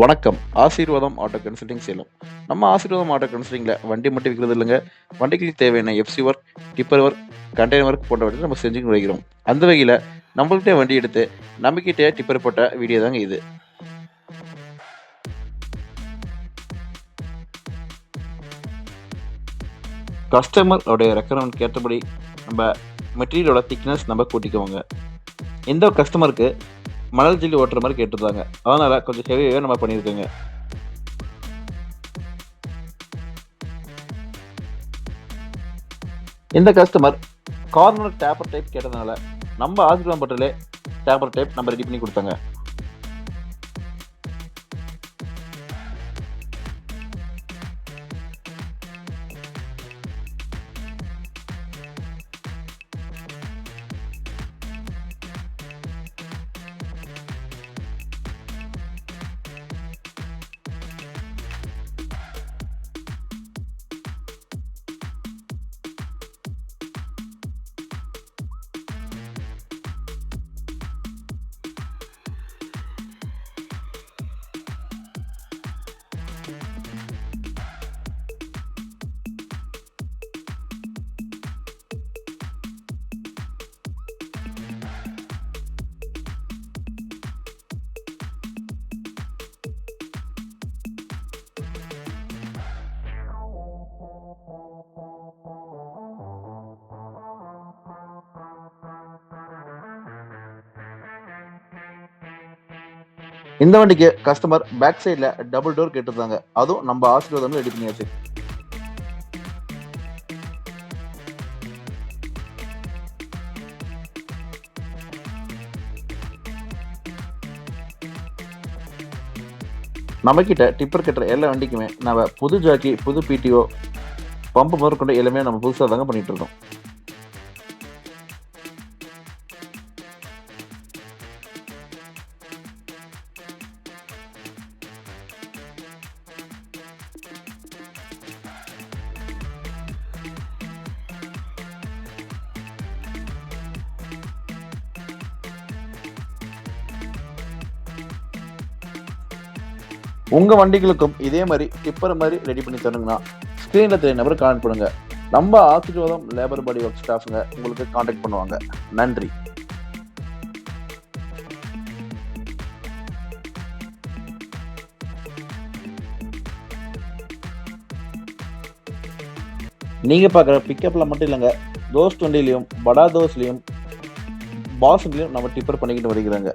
வணக்கம். ஆசீர்வாதம் auto consulting Salem. நம்ம ஆசீர்வாதம் ஆட்டோ கன்சல்டிங்கில் வண்டி மட்டும் விற்கிறது இல்லைங்க. வண்டிகளுக்கு தேவையான FC work, tipper work, container work போன்றவற்றை நம்ம செஞ்சு வருகிறோம். அந்த வகையில் நம்மள்கிட்ட வண்டி எடுத்து நம்மக்கிட்டே டிப்பர் போட்ட வீடியோ தாங்க இது. கஸ்டமரோடைய ரெக்குயர்மெண்ட் ஏற்றபடி நம்ம மெட்டீரியலோட திக்னஸ் நம்ம கூட்டிக்குவோங்க. எந்த கஸ்டமருக்கு மணல் ஜல்லி ஓட்டுற மாதிரி கேட்டிருந்தாங்க, அதனால கொஞ்சம் ஹெவியாகவே நம்ம பண்ணியிருக்கோங்க. இந்த கஸ்டமர் கார்னர் டேப்பர் டைப் கேட்டதுனால நம்ம ஆசீர்வாதம் பட்டிலே டேப்பர் டைப் நம்ம ரெடி பண்ணி கொடுத்தாங்க. இந்த வண்டிக்கு கஸ்டமர் பேக் சைடில் டபுள் டோர் கேட்டிருந்தாங்க, அதுவும் நம்ம ஆசீர்வாதம் ரெடி பண்ணியாச்சு. நம்மக்கிட்ட டிப்பர் கட்டுற எல்லா வண்டிக்குமே நம்ம புது ஜாக்கி, புது பிடிஓ, பம்பு முதற்கொண்டு எல்லாமே நம்ம புதுசாக தாங்க பண்ணிட்டு இருக்கோம். உங்கள் வண்டிகளுக்கும் இதே மாதிரி டிப்பர் மாதிரி ரெடி பண்ணி தரணுங்கன்னா ஸ்க்ரீனில் தெரிய நம்பர் கான்டாக்ட் பண்ணுங்க. நம்ம ஆசீர்வாதம் லேபர் பாடி ஒர்க் ஸ்டாஃப்ங்க உங்களுக்கு கான்டாக்ட் பண்ணுவாங்க. நன்றி. நீங்கள் பார்க்குற பிக்கப்பில் மட்டும் இல்லைங்க, தோஸ்ட் வண்டிலையும், படா தோஸ்லையும், பாஸ்லையும் நம்ம டிப்பர் பண்ணிக்கிட்டு வருகிறாங்க.